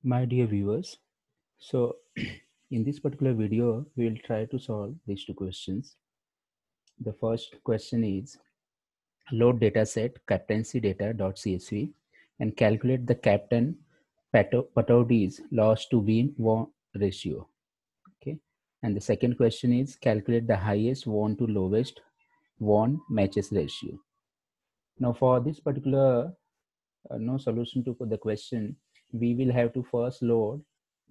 My dear viewers, so in this particular video, we will try to solve these two questions. The first question is load dataset captaincy data.csv and calculate the captain Pataudi's loss to win won ratio. Okay. And the second question is calculate the highest won to lowest won matches ratio. Now for this particular no solution to the question, we will have to first load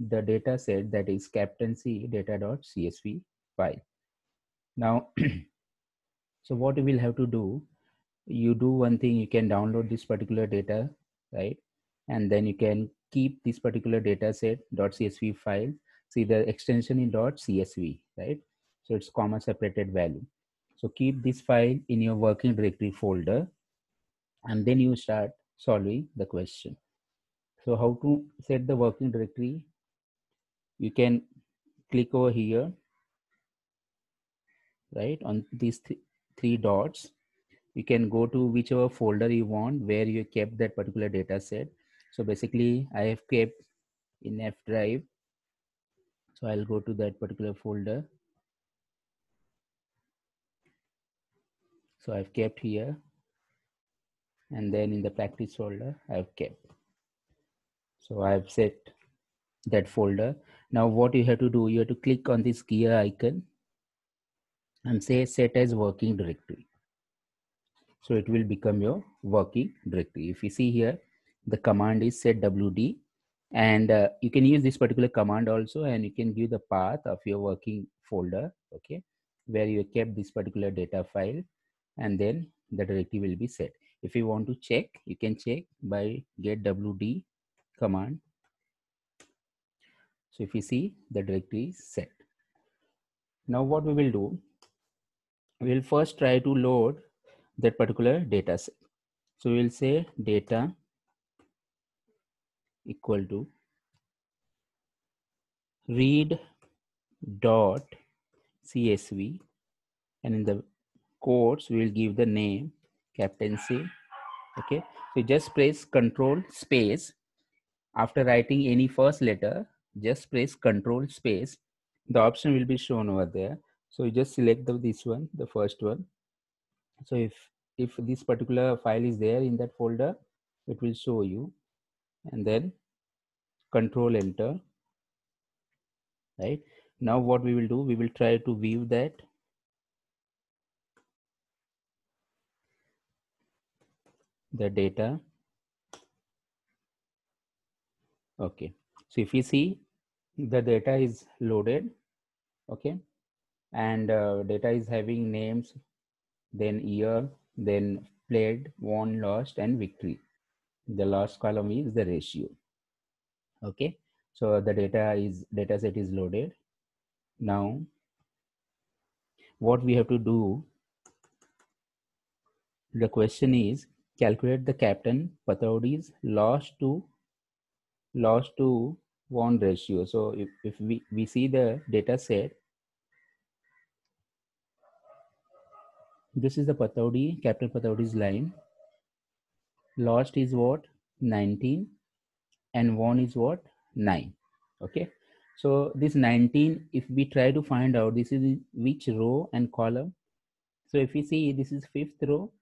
the data set, that is captaincy data.csv file. Now, so what you will have to do, you do one thing, you can download this particular data, right? And then you can keep this particular data set .csv file. See the extension in .csv, right? So it's comma separated value. So keep this file in your working directory folder, and then you start solving the question. So how to set the working directory? You can click over here, right, on these three dots. You can go to whichever folder you want where you kept that particular data set. So basically I have kept in F drive. So I'll go to that particular folder. So I've kept here, and then in the practice folder I've kept. So I've set that folder. Now what you have to do, you have to click on this gear icon and say set as working directory. So it will become your working directory. If you see here, the command is set wd, and you can use this particular command also, and you can give the path of your working folder, okay, where you kept this particular data file, and then the directory will be set. If you want to check, you can check by get wd command. So if you see, the directory is set. Now what we will do, we will first try to load that particular data set. So we will say data equal to read dot csv, and in the quotes we will give the name captaincy. Okay, so just press control space after writing any first letter. Just press control space, the option will be shown over there. So you just select this one, the first one. So if this particular file is there in that folder, it will show you, and then control enter. Right now what we will do, we will try to view that. The data. Okay, so if you see, the data is loaded, okay, and data is having names, then year, then played, won, lost, and victory. The last column is the ratio. Okay, so the data set is loaded. Now what we have to do, the question is calculate the captain Pataudi's lost to won ratio. So if we see the data set, this is the Captain Pataudi's line. Lost is what? 19, and won is what? 9. Okay, so this 19, if we try to find out this is which row and column. So if you see, this is fifth row,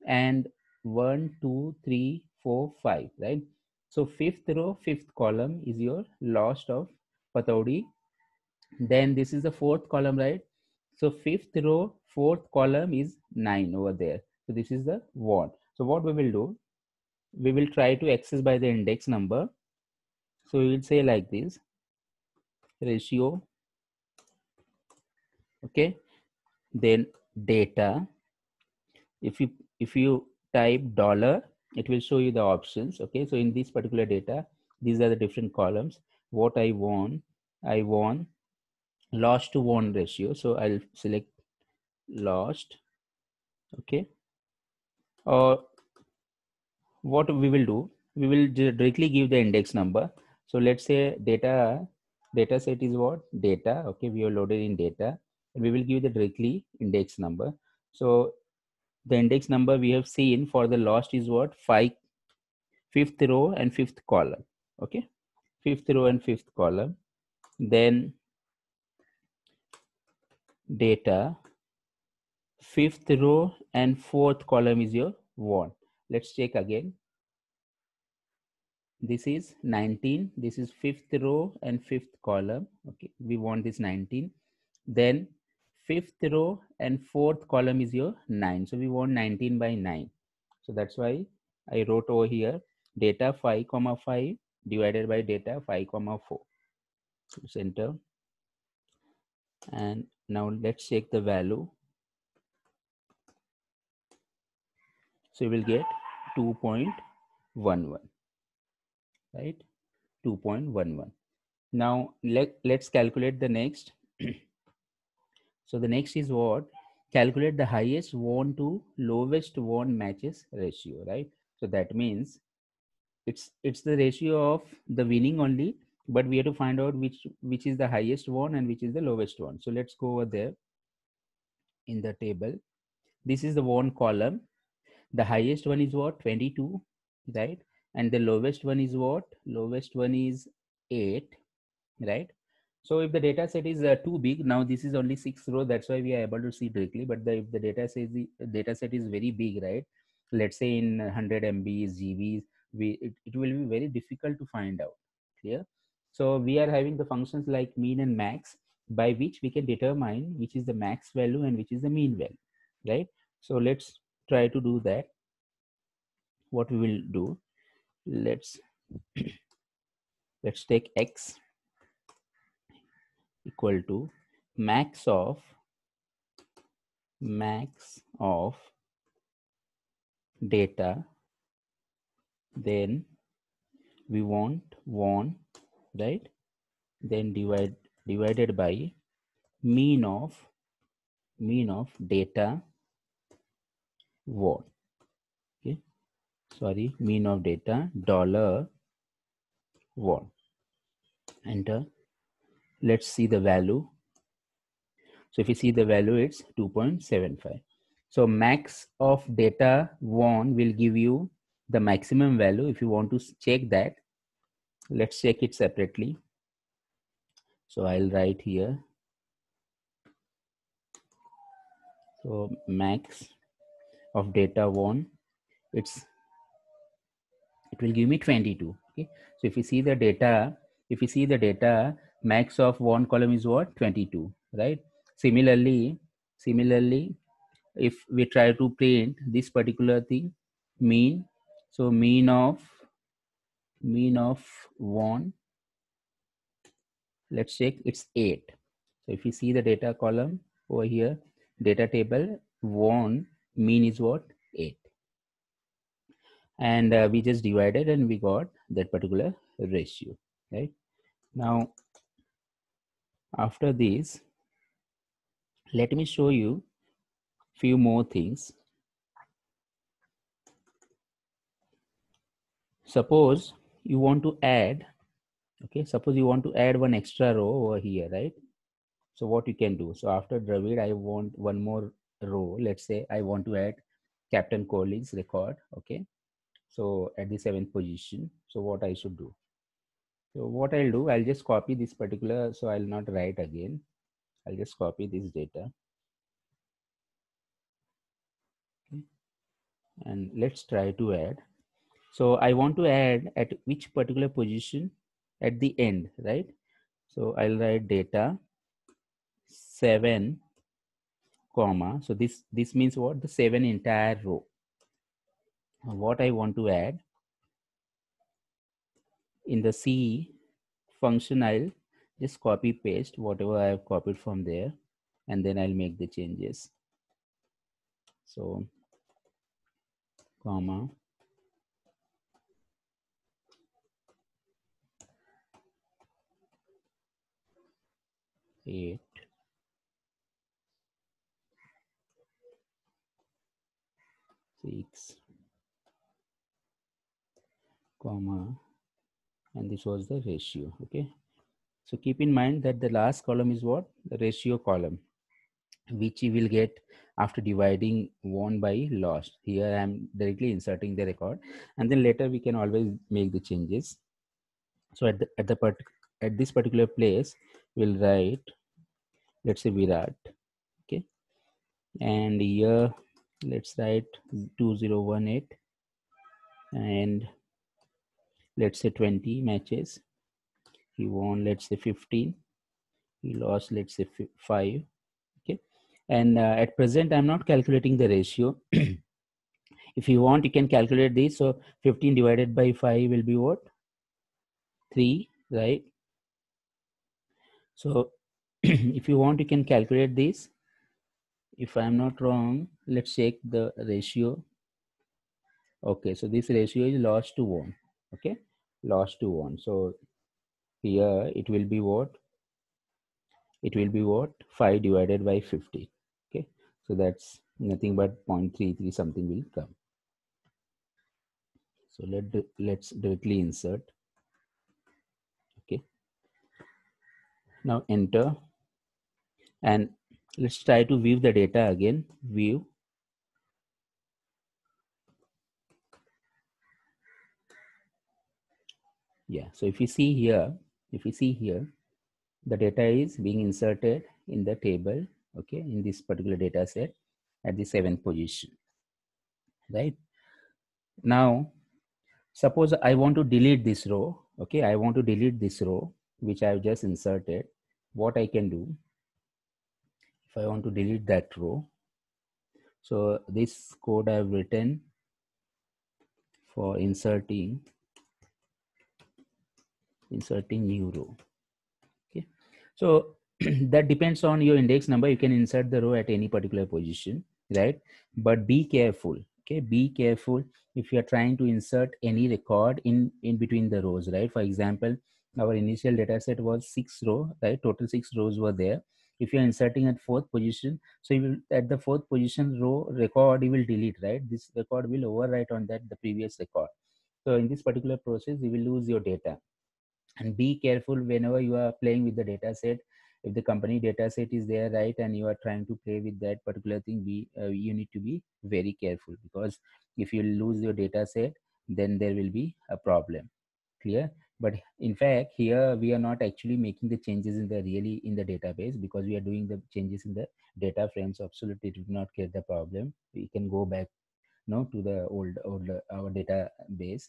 and 1 2 3 4 5, right? So fifth row, fifth column is your lost of Pataudi. Then this is the fourth column, right? So fifth row, fourth column is 9 over there. So this is the won. So what we will do, we will try to access by the index number. So we will say like this, ratio, okay, then data. If you type dollar, it will show you the options. Okay, so in this particular data, these are the different columns. What I won lost to won ratio. So I'll select lost. Okay, or what we will do, we will directly give the index number. So let's say data set is what? Data. Okay, we are loaded in data, and we will give the directly index number. So the index number we have seen for the lost is what? 5, fifth row and fifth column. Okay, fifth row and fifth column, then data, fifth row and fourth column is your one. Let's check again. This is 19. This is fifth row and fifth column. Okay, we want this 19. Then fifth row and fourth column is your 9. So we want 19 by 9. So that's why I wrote over here data 5 comma 5 divided by data 5 comma 4. Enter. And now let's check the value. So we will get 2.11, right? 2.11. Now let's calculate the next. So the next is what? Calculate the highest won to lowest won matches ratio, right? So that means it's the ratio of the winning only, but we have to find out which is the highest one and which is the lowest one. So let's go over there in the table. This is the won column. The highest one is what? 22, right? And the lowest one is what? Lowest one is 8, right? So if the data set is too big, now this is only 6 row, that's why we are able to see directly. But if the data set is very big, right? Let's say in 100 MBs, GBs, it will be very difficult to find out. Clear? So we are having the functions like mean and max, by which we can determine which is the max value and which is the mean value, right? So let's try to do that. What we will do, let's take x equal to max of data, then we want won, right? Then divided by mean of data won. Okay, sorry, mean of data dollar won. Enter. Let's see the value. So if you see the value, it's 2.75. So max of data won will give you the maximum value. If you want to check that, let's check it separately. So I'll write here. So max of data won, it will give me 22. Okay. So if you see the data, max of one column is what? 22, right? Similarly, if we try to print this particular thing, mean, so mean of one, let's check, it's 8. So if you see the data column over here, data table, one mean is what? 8. And we just divided and we got that particular ratio, right? Now after this, let me show you few more things. Suppose you want to add, okay, suppose you want to add one extra row over here, right? So what you can do, so after Dravid, I want one more row. Let's say I want to add Captain Kohli's record, okay? So at the 7th position, so what I should do? So what I'll do, I'll just copy this particular, so I'll not write again. I'll just copy this data. Okay. And let's try to add. So I want to add at which particular position? At the end, right? So I'll write data 7, comma. So this means what? The 7 entire row. What I want to add in the C function, I'll just copy paste whatever I have copied from there, and then I'll make the changes. So comma 8 6 comma, and this was the ratio. Okay, so keep in mind that the last column is what? The ratio column, which you will get after dividing won by lost. Here I am directly inserting the record, and then later we can always make the changes. So at this particular place, we'll write, let's say Virat. Okay, and here let's write 2018, and let's say 20 matches. He won, let's say 15. He lost, let's say 5. Okay, and at present I'm not calculating the ratio. If you want, you can calculate this. So 15 divided by 5 will be what? 3, right? So if you want, you can calculate this. If I'm not wrong, let's check the ratio. Okay, so this ratio is loss to won. Okay, loss to won. So here it will be what? It will be what? 5 divided by 50. Okay, so that's nothing but 0.33 something will come. So let's directly insert. Okay, now enter, and let's try to view the data again. View. Yeah, so if you see here, the data is being inserted in the table, okay, in this particular data set at the 7th position, right? Now suppose I want to delete this row. Okay, I want to delete this row which I have just inserted. What I can do, if I want to delete that row, so this code I have written for inserting new row. Okay, so that depends on your index number. You can insert the row at any particular position, right? But be careful. Okay, be careful if you are trying to insert any record in between the rows, right? For example, our initial data set was 6 row, right? Total 6 rows were there. If you're inserting at 4th position, so you will, at the 4th position row record, you will delete, right? This record will overwrite on that the previous record. So in this particular process, you will lose your data. And be careful whenever you are playing with the data set. If the company data set is there, right, and you are trying to play with that particular thing, you need to be very careful, because if you lose your data set, then there will be a problem. Clear? But in fact, here we are not actually making the changes in the database, because we are doing the changes in the data frames. Absolutely, it will not create the problem. We can go back to the old our database.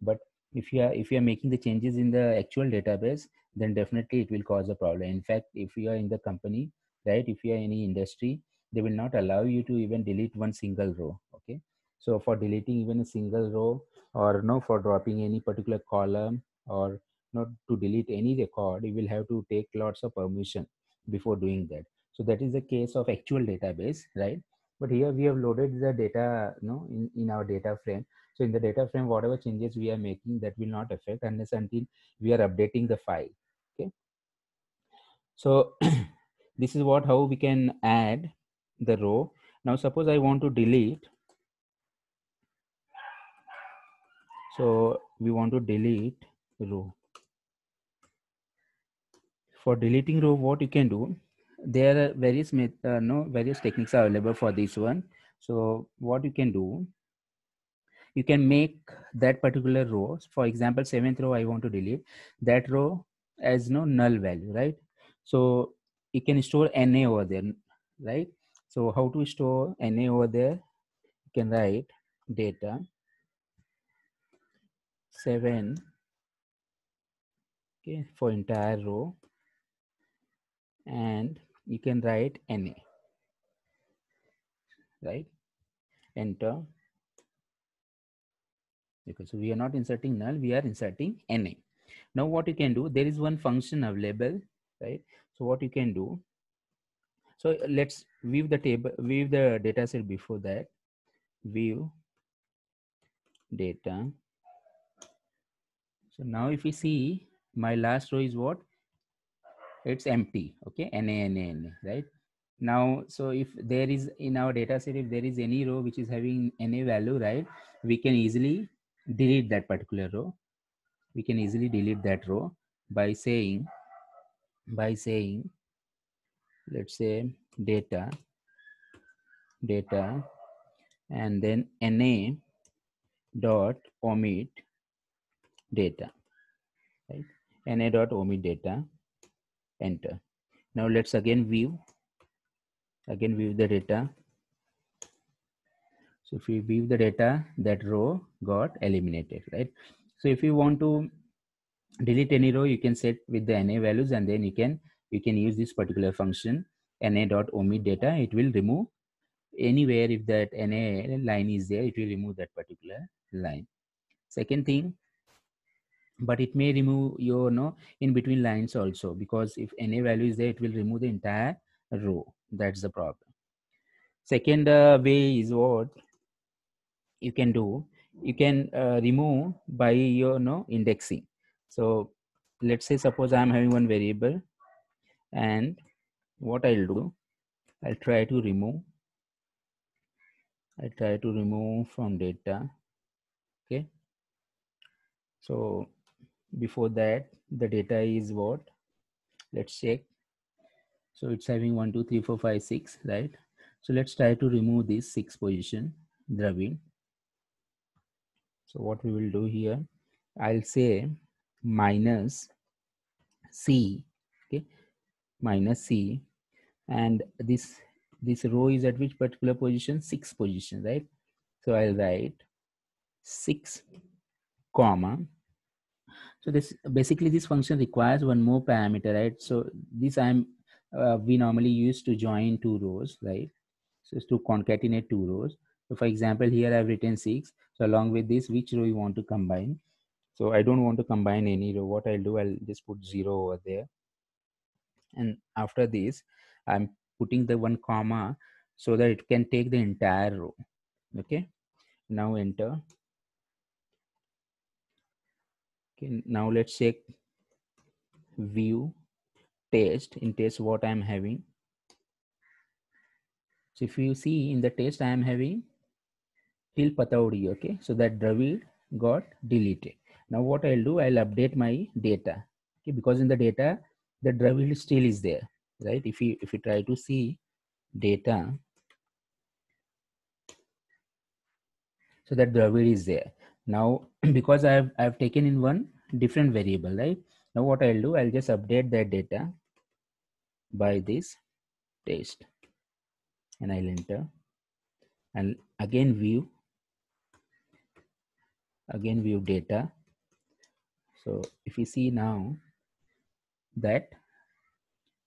But if you are making the changes in the actual database, then definitely it will cause a problem. In fact, if you are in the company, right, if you are in any industry, they will not allow you to even delete one single row. Okay, so for deleting even a single row, or no, for dropping any particular column, or not to delete any record, you will have to take lots of permission before doing that. So that is the case of actual database, right? But here we have loaded the data, in our data frame. So in the data frame, whatever changes we are making, that will not affect unless until we are updating the file. Okay, so this is how we can add the row. Now suppose I want to delete. So we want to delete row. For deleting row, what you can do, there are various techniques are available for this one. So what you can do, you can make that particular row, for example 7th row I want to delete, that row as no null value, right? So you can store na over there, right? So how to store na over there? You can write data 7, okay, for entire row, and you can write na, right? Enter. Because we are not inserting null, we are inserting na. Now what you can do, there is one function available, right? So what you can do, so let's view the table, view the data set. Before that, view data. So now if you see, my last row is what? It's empty. Okay, na, right? Now, so if there is in our data set, if there is any row which is having na value, right, we can easily delete that particular row. We can easily delete that row by saying, let's say data, and then na dot omit data. right? Na dot omit data, enter. Now let's again view the data. So if we view the data, that row got eliminated, right? So if you want to delete any row, you can set with the na values, and then you can use this particular function na dot omit data. It will remove anywhere if that na line is there, it will remove that particular line. Second thing, but it may remove your in between lines also, because if na value is there, it will remove the entire row. That's the problem. Second way is what you can do. You can remove by your indexing. So let's say, suppose I'm having one variable, and what I'll do, I'll try to remove from data. Okay, so before that, the data is what, let's check. So it's having 1 2 3 4 5 6, right? So let's try to remove this 6 position, Dravid. So what we will do here, I'll say minus C, okay, minus C, and this row is at which particular position? 6 position, right? So I'll write 6 comma. So this basically, this function requires one more parameter, right? So this we normally use to join two rows, right? So it's to concatenate two rows. So for example, here I've written 6. So along with this, which row you want to combine? So I don't want to combine any row. What I'll do, I'll just put 0 over there. And after this, I'm putting the one comma so that it can take the entire row. Okay. Now enter. Okay. Now let's check view test. In test, what I'm having. So if you see in the test, I am having till Pataudi. Okay. So that Dravid got deleted. Now what I'll do, I'll update my data. Okay. Because in the data, the Dravid still is there, right? If you try to see data, so that Dravid is there. Now because I've taken in one different variable, right? Now what I'll do, I'll just update that data by this test, and I'll enter, and again view data. So if you see now that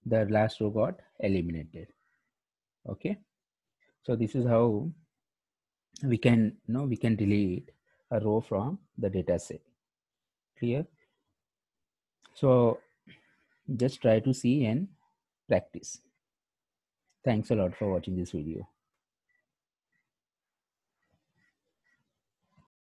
the last row got eliminated. Okay, so this is how we can delete a row from the data set. Clear? So just try to see and practice. Thanks a lot for watching this video.